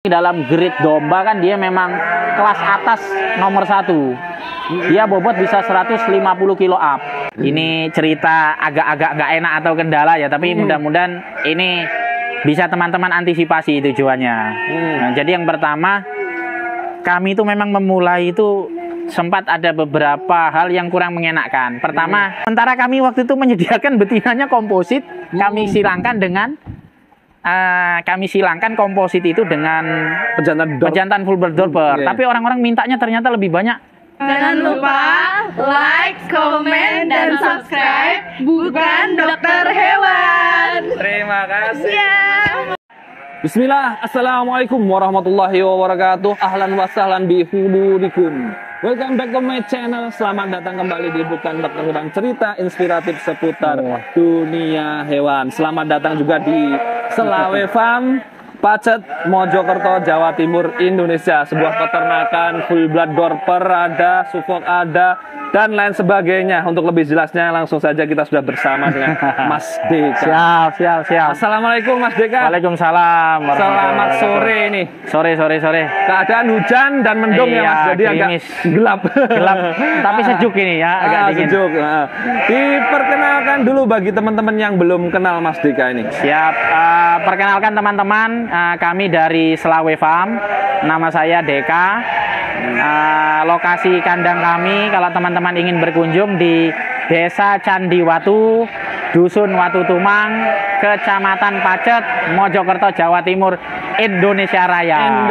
Dalam grade domba kan dia memang kelas atas nomor 1. Dia bobot bisa 150 kilo up. Ini cerita agak-agak nggak enak atau kendala ya, tapi mudah-mudahan ini bisa teman-teman antisipasi tujuannya. Nah, jadi yang pertama, kami itu memang memulai itu sempat ada beberapa hal yang kurang mengenakan. Pertama, sementara kami waktu itu menyediakan betinanya komposit, kami silangkan komposit itu dengan pejantan full blood dorper. Tapi orang-orang mintanya ternyata lebih banyak. Jangan lupa like, komen, dan subscribe Bukan Dokter Hewan. Terima kasih. Ya. Bismillah, assalamualaikum warahmatullahi wabarakatuh. Ahlan wa sahlan bi hududikum. Welcome back to my channel. Selamat datang kembali di Bukan Dokter Hewan, cerita inspiratif seputar dunia hewan. Selamat datang juga di Selawe Farm, Pacet, Mojokerto, Jawa Timur, Indonesia. Sebuah peternakan full blood dorper ada, Suffolk ada, dan lain sebagainya. Untuk lebih jelasnya langsung saja kita sudah bersama dengan Mas Deka. Siap. Assalamualaikum Mas Deka. Waalaikumsalam. Selamat sore nih. Sore. Keadaan hujan dan mendung ya Mas, jadi gerimis. agak gelap. Tapi sejuk ini ya, agak dingin. Sejuk. Diperkenalkan dulu bagi teman-teman yang belum kenal Mas Deka ini. Siap. Perkenalkan teman-teman, kami dari Selawe Farm. Nama saya Deka. Lokasi kandang kami kalau teman-teman ingin berkunjung di Desa Candiwatu, Dusun Watu Tumang, Kecamatan Pacet, Mojokerto, Jawa Timur, Indonesia Raya.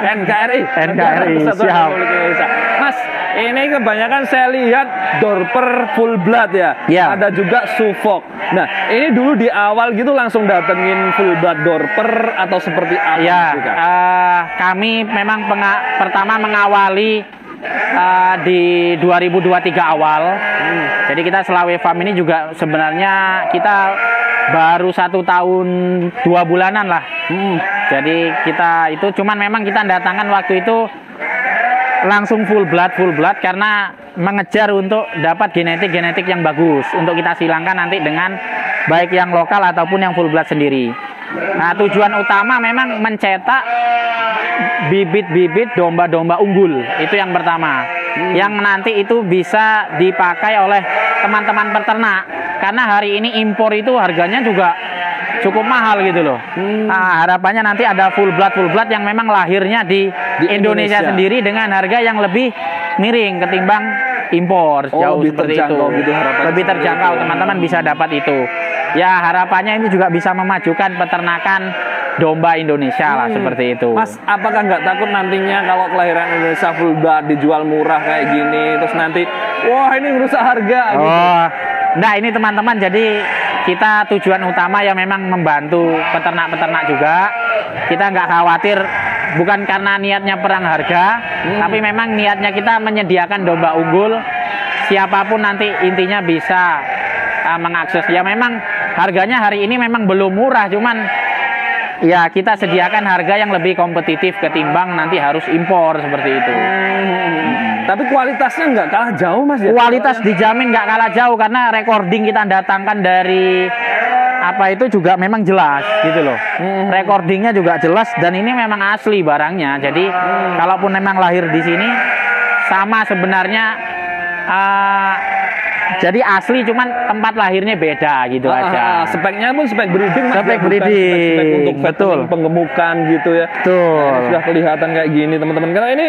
NKRI. Siap. Mas, ini kebanyakan saya lihat dorper full blood ya. Ada juga Suffolk. Nah, ini dulu di awal gitu langsung datengin full blood dorper atau seperti apa? Ya, kami memang pertama mengawali di 2023 awal. Jadi kita Selawe Farm ini juga sebenarnya kita baru 1 tahun 2 bulanan lah. Jadi kita itu cuman memang kita datangkan waktu itu langsung full blood karena mengejar untuk dapat genetik yang bagus untuk kita silangkan nanti dengan baik yang lokal ataupun yang full blood sendiri. Nah, tujuan utama memang mencetak bibit-bibit domba-domba unggul, itu yang pertama, yang nanti itu bisa dipakai oleh teman-teman peternak, karena hari ini impor itu harganya juga cukup mahal gitu loh. Nah, harapannya nanti ada full blood yang memang lahirnya di Indonesia sendiri dengan harga yang lebih miring ketimbang impor, jauh seperti itu. Gitu, lebih terjangkau, teman-teman bisa dapat itu. Ya, harapannya ini juga bisa memajukan peternakan domba Indonesia lah, seperti itu. Mas, apakah nggak takut nantinya kalau kelahiran Indonesia full blood dijual murah kayak gini, terus nanti wah ini merusak harga gitu? Nah, ini teman-teman, jadi kita tujuan utama ya memang membantu peternak-peternak juga. Kita nggak khawatir, bukan karena niatnya perang harga, tapi memang niatnya kita menyediakan domba unggul. Siapapun nanti intinya bisa mengakses. Ya memang harganya hari ini memang belum murah, cuman ya kita sediakan harga yang lebih kompetitif ketimbang nanti harus impor seperti itu. Tapi kualitasnya nggak kalah jauh Mas ya? Kualitas dijamin nggak kalah jauh, karena recording kita datangkan dari apa itu juga memang jelas gitu loh. Recordingnya juga jelas dan ini memang asli barangnya. Jadi kalaupun memang lahir di sini sama sebenarnya. Jadi asli, cuman tempat lahirnya beda gitu aja. Speknya pun spek breeding Mas. Spek breeding. Spek untuk betul penggemukan gitu ya. Betul. Nah, sudah kelihatan kayak gini teman-teman. Karena ini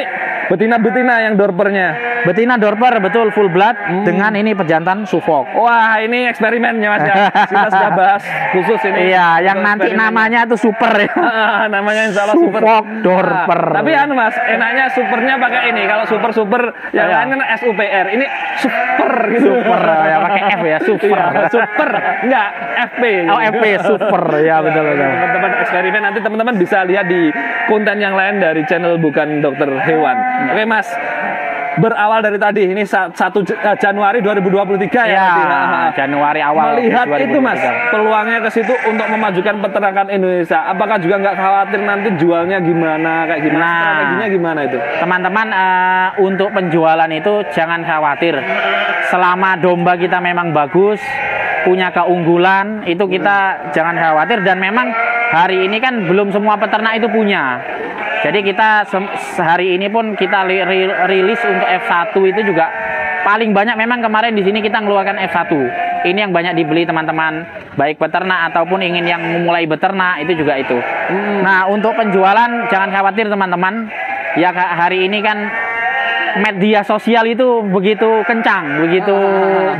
betina yang dorpernya. Betina dorper betul full blood dengan ini pejantan Suffolk. Wah, ini eksperimennya Mas ya. Kita sudah bahas khusus ini. Iya, yang nanti namanya tuh super ya. Namanya insya Allah super. Suffolk dorper. Tapi Mas, enaknya supernya pakai ini. Kalau super yang lain kan SUPR. Ini super gitu. Super ya, pakai F ya, super. Super, enggak FP. Oh, FP super ya, betul. Teman-teman eksperimen, nanti teman-teman bisa lihat di konten yang lain dari channel Bukan Dokter Hewan. Oke Mas, berawal dari tadi ini 1 Januari 2023 ya. Januari awal. Melihat itu Mas, peluangnya ke situ untuk memajukan peternakan Indonesia. Apakah juga nggak khawatir nanti jualnya gimana, kayak gimana, strateginya gimana itu? Teman-teman, untuk penjualan itu jangan khawatir. Selama domba kita memang bagus, punya keunggulan, itu kita jangan khawatir. Dan memang hari ini kan belum semua peternak itu punya. Jadi kita hari ini pun kita rilis untuk F1 itu juga paling banyak. Memang kemarin di sini kita ngeluarkan F1. Ini yang banyak dibeli teman-teman, baik peternak ataupun ingin yang memulai beternak, itu juga itu. Nah, untuk penjualan jangan khawatir teman-teman. Ya hari ini kan media sosial itu begitu kencang, begitu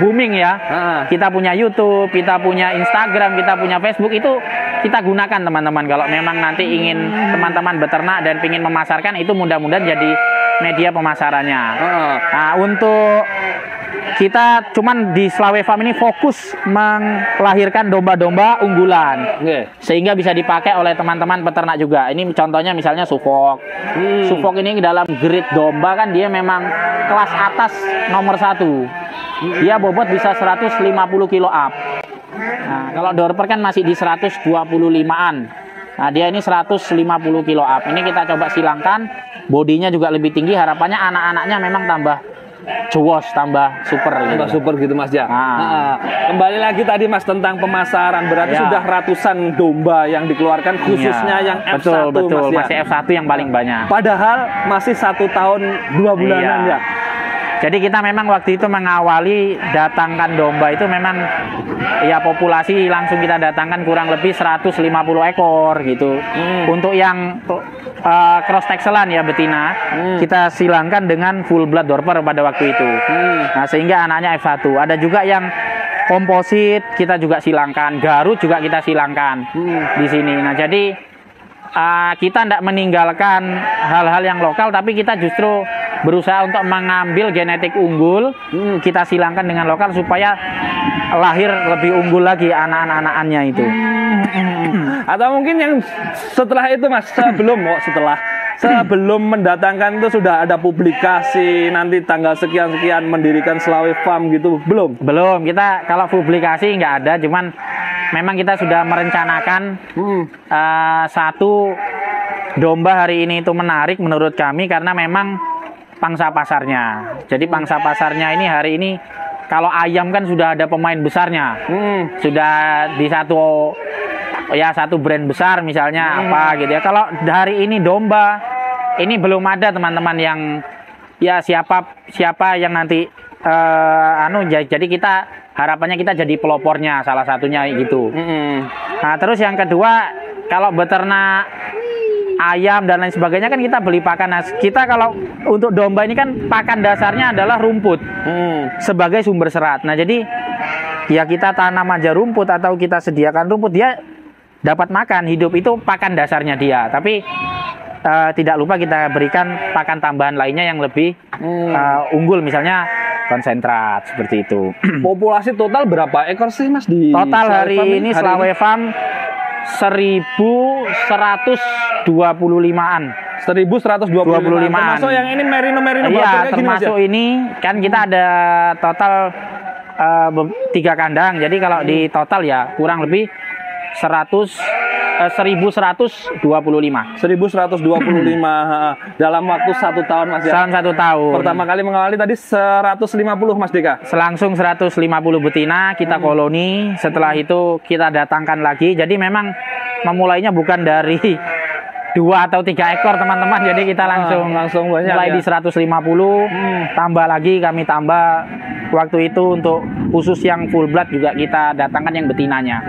booming ya. Kita punya YouTube, kita punya Instagram, kita punya Facebook, itu kita gunakan teman-teman. Kalau memang nanti ingin teman-teman beternak dan ingin memasarkan, itu mudah-mudahan jadi media pemasarannya. Nah, untuk kita cuman di Slawe Farm ini fokus melahirkan domba-domba unggulan, sehingga bisa dipakai oleh teman-teman peternak juga. Ini contohnya misalnya Suffolk. Suffolk ini dalam grade domba kan dia memang kelas atas nomor 1. Dia bobot bisa 150 kilo up. Nah, kalau Dorper kan masih di 125-an. Nah, dia ini 150 kilo up. Ini kita coba silangkan. Bodinya juga lebih tinggi. Harapannya anak-anaknya memang tambah cuos, tambah super gitu. Tambah super gitu Mas ya. Kembali lagi tadi Mas tentang pemasaran. Berarti sudah ratusan domba yang dikeluarkan, khususnya yang F1 betul, Mas ya. Masih F1 yang paling banyak. Padahal masih 1 tahun 2 bulanan ya. Jadi kita memang waktu itu mengawali datangkan domba itu memang ya populasi langsung kita datangkan kurang lebih 150 ekor gitu. Untuk yang cross texelan ya betina, kita silangkan dengan full blood Dorper pada waktu itu. Nah, sehingga anaknya F1. Ada juga yang komposit kita juga silangkan, Garut juga kita silangkan di sini. Nah, jadi kita tidak meninggalkan hal-hal yang lokal, tapi kita justru berusaha untuk mengambil genetik unggul, kita silangkan dengan lokal supaya lahir lebih unggul lagi anak-anaknya itu. Atau mungkin yang setelah itu Mas, sebelum mendatangkan itu sudah ada publikasi nanti tanggal sekian-sekian mendirikan Slawe Farm gitu, belum? Belum, kita kalau publikasi nggak ada, cuman memang kita sudah merencanakan satu domba hari ini itu menarik menurut kami karena memang pangsa pasarnya. Jadi pangsa pasarnya ini hari ini kalau ayam kan sudah ada pemain besarnya, sudah di satu brand besar misalnya apa gitu ya. Kalau hari ini domba ini belum ada teman-teman yang ya siapa yang nanti jadi kita harapannya kita jadi pelopornya salah satunya gitu. Nah, terus yang kedua kalau beternak ayam dan lain sebagainya kan kita beli pakan. Nah, kita kalau untuk domba ini kan pakan dasarnya adalah rumput sebagai sumber serat. Nah, jadi ya kita tanam aja rumput atau kita sediakan rumput, dia dapat makan, hidup itu pakan dasarnya dia. Tapi tidak lupa kita berikan pakan tambahan lainnya yang lebih unggul, misalnya konsentrat seperti itu. Populasi total berapa ekor sih Mas di total hari ini Slawe Farm 1125-an. 1125-an. Termasuk yang ini merino iya, termasuk ini kan kita ada total 3 kandang. Jadi kalau di total ya kurang lebih 1125 dalam waktu 1 tahun Mas ya. Dalam 1 tahun. Pertama kali mengawali tadi 150 Mas Deka. Langsung 150 betina kita koloni. Setelah itu kita datangkan lagi. Jadi memang memulainya bukan dari 2 atau 3 ekor teman-teman. Jadi kita langsung banyak mulai ya. Di 150 tambah lagi, kami tambah waktu itu untuk khusus yang full blood juga kita datangkan yang betinanya.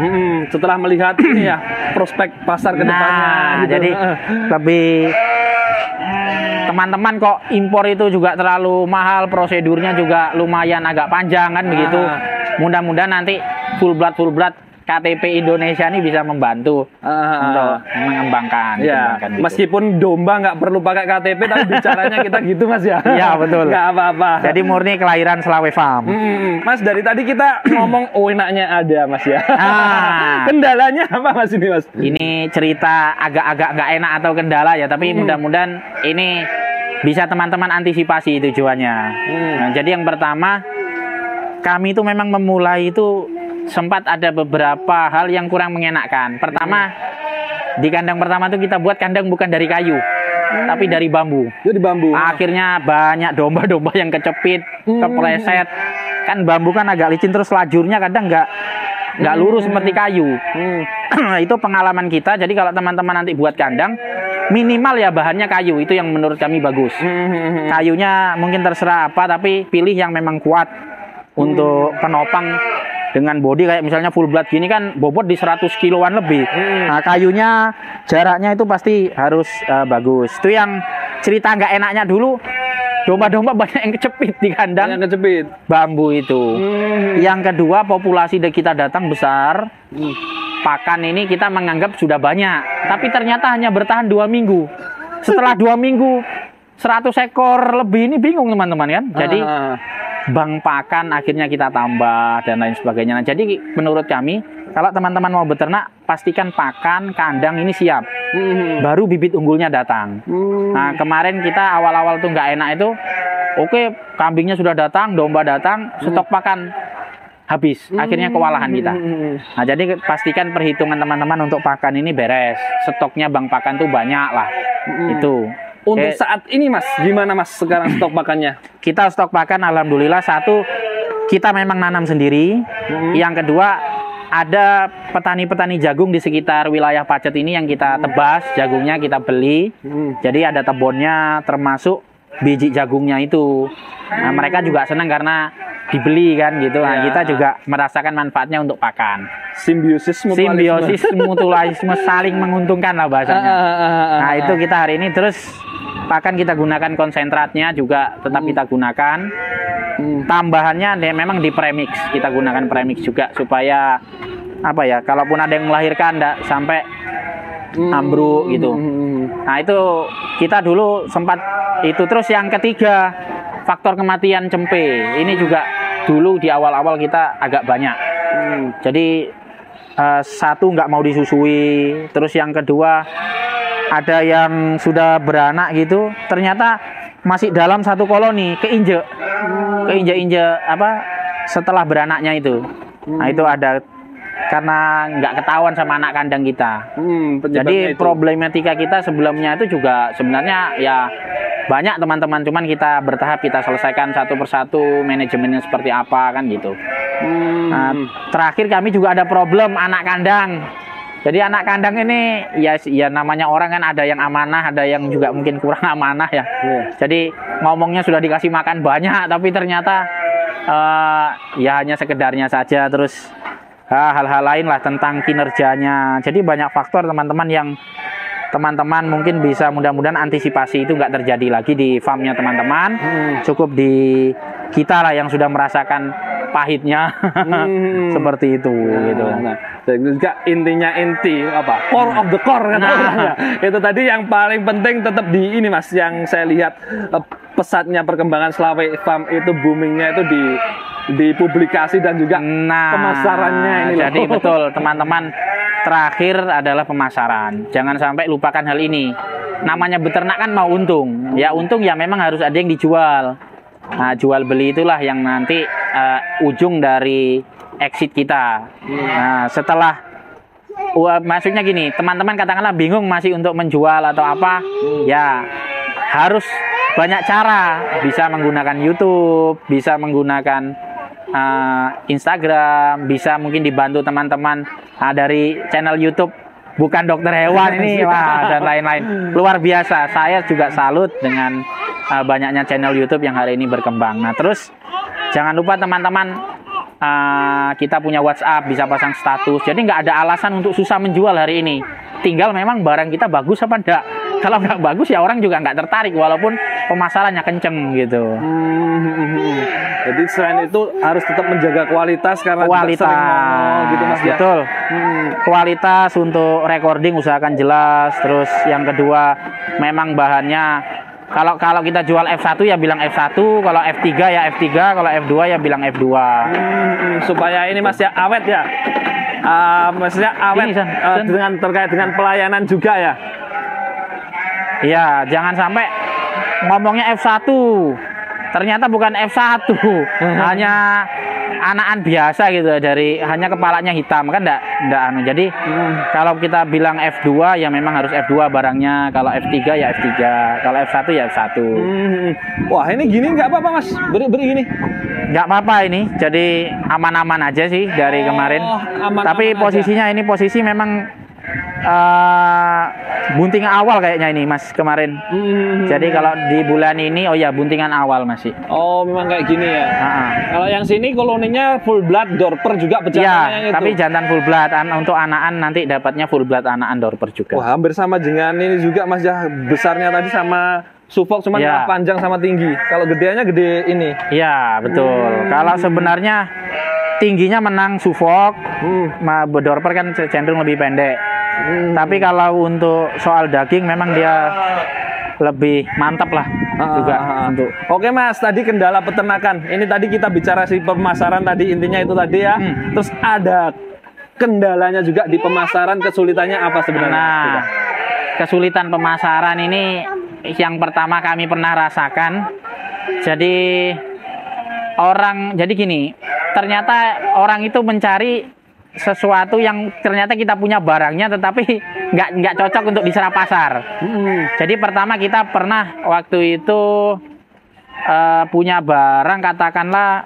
Setelah melihat ini ya prospek pasar ke depannya gitu. Jadi lebih teman-teman kok impor itu juga terlalu mahal, prosedurnya juga lumayan agak panjang kan begitu. Mudah-mudahan nanti full blood KTP Indonesia ini bisa membantu untuk mengembangkan. Ya, meskipun domba nggak perlu pakai KTP, tapi bicaranya kita gitu Mas ya. Iya betul. Nggak apa-apa. Jadi murni kelahiran Slawe Farm. Mas dari tadi kita ngomong enaknya ada Mas ya. Kendalanya apa Mas ini Mas? Ini cerita agak-agak nggak enak atau kendala ya, tapi mudah-mudahan ini bisa teman-teman antisipasi tujuannya. Nah, jadi yang pertama kami itu memang memulai itu sempat ada beberapa hal yang kurang mengenakkan. Pertama, di kandang pertama itu kita buat kandang bukan dari kayu, tapi dari bambu. Itu di bambu. Akhirnya banyak domba-domba yang kecepit, kepleset. Kan bambu kan agak licin, terus lajurnya kadang nggak lurus seperti kayu. Itu pengalaman kita. Jadi kalau teman-teman nanti buat kandang, minimal ya bahannya kayu, itu yang menurut kami bagus. Kayunya mungkin terserah apa, tapi pilih yang memang kuat untuk penopang. Dengan bodi kayak misalnya full blood gini kan bobot di 100 kiloan lebih. Nah, kayunya jaraknya itu pasti harus bagus. Itu yang cerita nggak enaknya dulu, domba-domba banyak yang kecepit di kandang. Yang kecepit Bambu itu. Yang kedua, populasi kita datang besar. Pakan ini kita menganggap sudah banyak, tapi ternyata hanya bertahan 2 minggu. Setelah 2 minggu 100 ekor lebih, ini bingung teman-teman kan. Jadi bank pakan akhirnya kita tambah dan lain sebagainya. Nah, jadi menurut kami kalau teman-teman mau beternak, pastikan pakan kandang ini siap, baru bibit unggulnya datang. Nah, kemarin kita awal-awal tuh nggak enak itu, oke, kambingnya sudah datang, domba datang, stok pakan habis, akhirnya kewalahan kita. Nah, jadi pastikan perhitungan teman-teman untuk pakan ini beres, stoknya bank pakan tuh banyak lah. Itu untuk saat ini Mas, gimana Mas sekarang stok pakannya? Kita stok pakan alhamdulillah, satu kita memang nanam sendiri. Yang kedua, ada petani-petani jagung di sekitar wilayah Pacet ini yang kita tebas jagungnya, kita beli. Jadi ada tebonnya termasuk biji jagungnya itu. Nah, mereka juga senang karena dibeli kan gitu. Nah, kita juga merasakan manfaatnya untuk pakan. Simbiosis mutualisme saling menguntungkan lah bahasanya. Nah, itu kita hari ini. Terus pakan kita gunakan konsentratnya juga tetap kita gunakan. Tambahannya memang di premix, kita gunakan premix juga supaya apa ya, kalaupun ada yang melahirkan enggak sampai ambruk gitu. Nah, itu kita dulu sempat itu. Terus yang ketiga, faktor kematian cempe. Ini juga dulu di awal-awal kita agak banyak. Jadi satu nggak mau disusui. Terus yang kedua, ada yang sudah beranak gitu, ternyata masih dalam satu koloni, keinjek apa setelah beranaknya itu. Nah, itu ada karena nggak ketahuan sama anak kandang kita. Jadi problematika kita sebelumnya itu juga sebenarnya ya banyak teman-teman, cuman kita bertahap kita selesaikan satu persatu, manajemennya seperti apa kan gitu. Nah, terakhir kami juga ada problem anak kandang. Jadi anak kandang ini ya namanya orang kan, ada yang amanah, ada yang juga mungkin kurang amanah ya. Jadi ngomongnya sudah dikasih makan banyak, tapi ternyata ya hanya sekedarnya saja. Terus hal-hal lain lah tentang kinerjanya. Jadi banyak faktor teman-teman yang teman-teman mungkin bisa mudah-mudahan antisipasi itu nggak terjadi lagi di farmnya teman-teman. Cukup di kita lah yang sudah merasakan pahitnya seperti itu gitu. Dan juga intinya apa? Core of the core kan ya. Itu tadi yang paling penting tetap di ini Mas, yang saya lihat pesatnya perkembangan Slawe Farm itu, boomingnya itu di publikasi dan juga pemasarannya ini. Jadi betul teman-teman, terakhir adalah pemasaran. Jangan sampai lupakan hal ini. Namanya beternak kan mau untung. Ya untung ya memang harus ada yang dijual. Nah, jual beli itulah yang nanti ujung dari exit kita. Nah, setelah maksudnya gini, teman-teman katakanlah bingung masih untuk menjual atau apa, ya harus banyak cara. Bisa menggunakan YouTube, bisa menggunakan Instagram, bisa mungkin dibantu teman-teman dari channel YouTube Bukan Dokter Hewan ini, wah, dan lain-lain. Luar biasa. Saya juga salut dengan banyaknya channel YouTube yang hari ini berkembang. Nah, terus jangan lupa teman-teman, kita punya WhatsApp, bisa pasang status. Jadi nggak ada alasan untuk susah menjual hari ini. Tinggal memang barang kita bagus apa enggak. Kalau nggak bagus ya orang juga nggak tertarik, walaupun pemasarannya kenceng gitu. Jadi selain itu harus tetap menjaga kualitas, karena kualitas gitu Mas, betul. Kualitas untuk recording usahakan jelas. Terus yang kedua, memang bahannya kalau kita jual F1 ya bilang F1, kalau F3 ya F3, kalau F2 ya bilang F2. Supaya ini Mas ya awet ya. Maksudnya awet dengan terkait dengan pelayanan juga ya. Iya, jangan sampai ngomongnya F1 ternyata bukan F1, hanya anakan biasa gitu dari hanya kepalanya hitam kan enggak anu. Jadi kalau kita bilang F2 ya memang harus F2 barangnya, kalau F3 ya F3, kalau F1 ya F1. Wah, ini gini nggak apa-apa Mas? Beri gini. Nggak apa-apa ini. Jadi aman-aman aja sih dari kemarin. Aman-aman tapi posisinya aja. Ini posisi memang bunting awal kayaknya ini Mas kemarin. Jadi kalau di bulan ini buntingan awal masih. Oh, memang kayak gini ya. Kalau yang sini koloninya full blood dorper juga pejantannya itu. Tapi jantan full blood. Untuk anakan nanti dapatnya full blood anakan dorper juga. Wah, hampir sama dengan ini juga Mas ya, besarnya tadi sama Suffolk, cuman panjang sama tinggi. Kalau gedeannya gede ini. Iya, betul. Kalau sebenarnya tingginya menang Suffolk, dorper kan cenderung lebih pendek. Tapi kalau untuk soal daging memang dia lebih mantap lah juga untuk. Oke Mas, tadi kendala peternakan. Ini tadi kita bicara si pemasaran tadi, intinya itu tadi ya. Terus ada kendalanya juga di pemasaran, kesulitannya apa sebenarnya? Nah, kesulitan pemasaran ini yang pertama kami pernah rasakan. Jadi gini, ternyata orang itu mencari sesuatu yang ternyata kita punya barangnya tetapi nggak cocok untuk diserap pasar. Jadi pertama kita pernah waktu itu punya barang, katakanlah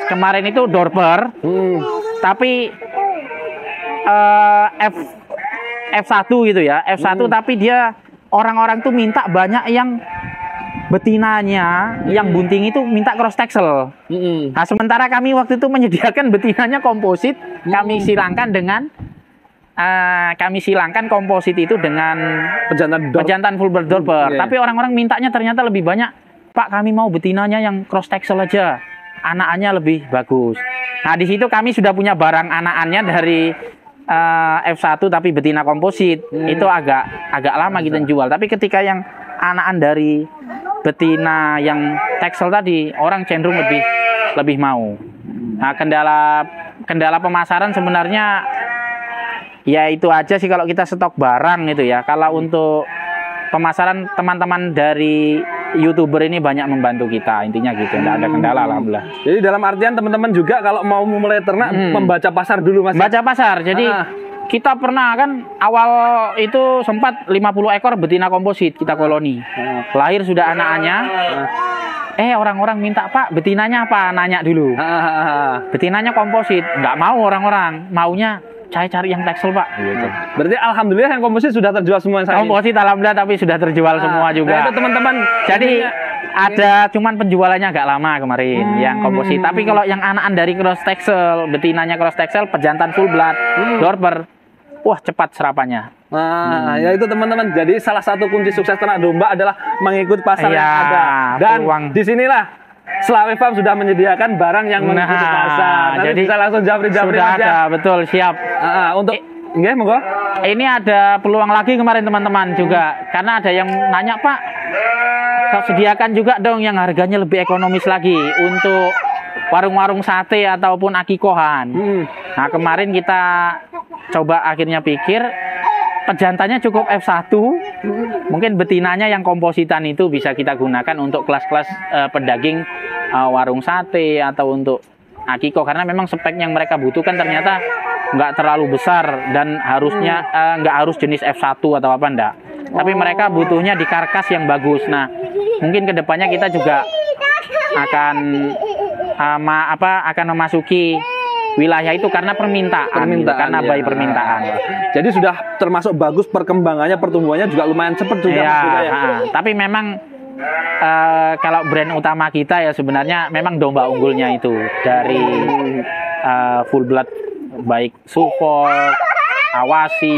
kemarin itu dorper, tapi F1 gitu ya, F1 tapi dia orang-orang tuh minta banyak yang betinanya, yang bunting itu minta cross texel. Nah, sementara kami waktu itu menyediakan betinanya komposit, kami silangkan komposit itu dengan pejantan full blood dorper. Tapi orang-orang mintanya ternyata lebih banyak, Pak, kami mau betinanya yang cross texel aja, anakannya lebih bagus. Nah, di situ kami sudah punya barang anakannya dari F1 tapi betina komposit. Itu agak lama kita jual. Tapi ketika yang anakan dari betina yang teksel tadi, orang cenderung lebih mau. Nah, kendala pemasaran sebenarnya ya itu aja sih kalau kita stok barang itu ya. Kalau untuk pemasaran, teman-teman dari YouTuber ini banyak membantu kita, intinya gitu. Tidak ada kendala, alhamdulillah. Jadi dalam artian teman-teman juga kalau mau mulai ternak membaca pasar dulu Mas. Baca pasar. Jadi kita pernah kan awal itu sempat 50 ekor betina komposit kita koloni. Lahir sudah anakannya. Orang-orang minta, Pak, betinanya apa? Nanya dulu. Betinanya komposit. Nggak mau orang-orang. Maunya saya cari yang teksel, Pak. Gitu. Berarti alhamdulillah yang komposit sudah terjual semua. Komposit alhamdulillah tapi sudah terjual semua juga. Nah, itu teman-teman. Jadi ada cuman penjualannya agak lama kemarin yang komposit. Tapi kalau yang anakan dari cross texel, betinanya cross texel, pejantan full blood, dorper, wah cepat serapannya. Nah, ya itu teman-teman. Jadi salah satu kunci sukses ternak domba adalah mengikuti pasar yang ada. Dan disinilah Slawe Farm sudah menyediakan barang yang mengikuti pasar. Nanti jadi bisa langsung japri-japri sudah aja. Ada, betul, siap. Untuk nggih, monggo. Ini ada peluang lagi kemarin teman-teman juga. Karena ada yang nanya, Pak, sediakan juga dong yang harganya lebih ekonomis lagi untuk warung-warung sate ataupun akikohan. Nah, kemarin kita coba akhirnya pikir pejantannya cukup F1, mungkin betinanya yang kompositan itu bisa kita gunakan untuk kelas-kelas pedaging warung sate atau untuk akiko, karena memang spek yang mereka butuhkan ternyata nggak terlalu besar dan harusnya nggak harus jenis F1 atau apa enggak. Tapi mereka butuhnya di karkas yang bagus. Nah, mungkin kedepannya kita juga akan akan memasuki wilayah itu karena permintaan gitu, karena bayi permintaan. Jadi sudah termasuk bagus perkembangannya, pertumbuhannya juga lumayan cepat juga. Tapi memang kalau brand utama kita ya sebenarnya memang domba unggulnya itu dari full blood, baik Suffolk, Awasi,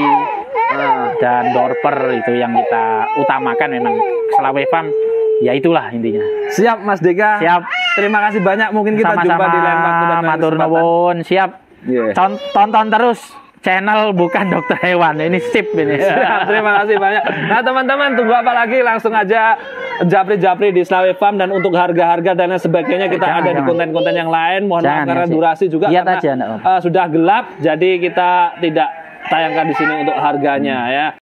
dan Dorper, itu yang kita utamakan. Memang Slawe Farm ya itulah intinya. Siap Mas Deka. Siap. Terima kasih banyak. Mungkin kita jumpa di lain waktu dan matur nuwun. Siap. Tonton terus channel Bukan Dokter Hewan. Ini sip ini. Siap, terima kasih banyak. Nah teman-teman, tunggu apa lagi? Langsung aja japri-japri di Slawe Farm. Dan untuk harga-harga dan lain sebagainya kita ada di konten-konten yang lain. Mohon maaf karena durasi juga karena sudah gelap. Jadi kita tidak tayangkan di sini untuk harganya ya.